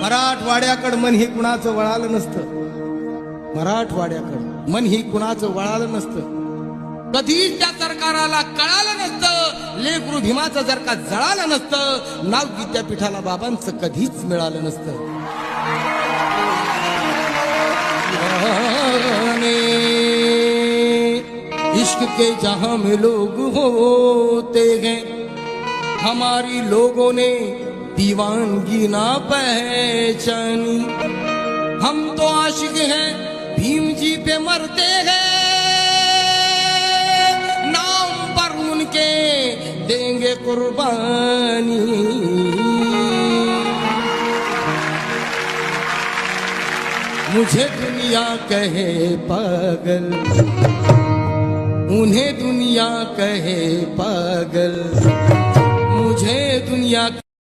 मराठवाड्याकडं मन हे कुणाचं वळालं नसतं. मराठवाड्याकडं मन ही कुणाचं वळालं नसतं. कधीच त्या सरकाराला कळालं नसतं. लेकरू भीमाचं जर का जळालं नसतं, नाव विद्यापीठाला बाबांचं कधीच मिळालं नसतं. इश्क के जहां में लोग होते हैं, हमारी लोगों ने दीवानगी ना पहचानी. हम तो आशिक हैं, भीम जी पे मरते हैं, नाम पर उनके देंगे कुर्बानी. मुझे दुनिया कहे पागल, उन्हें दुनिया कहे पागल, मुझे दुनिया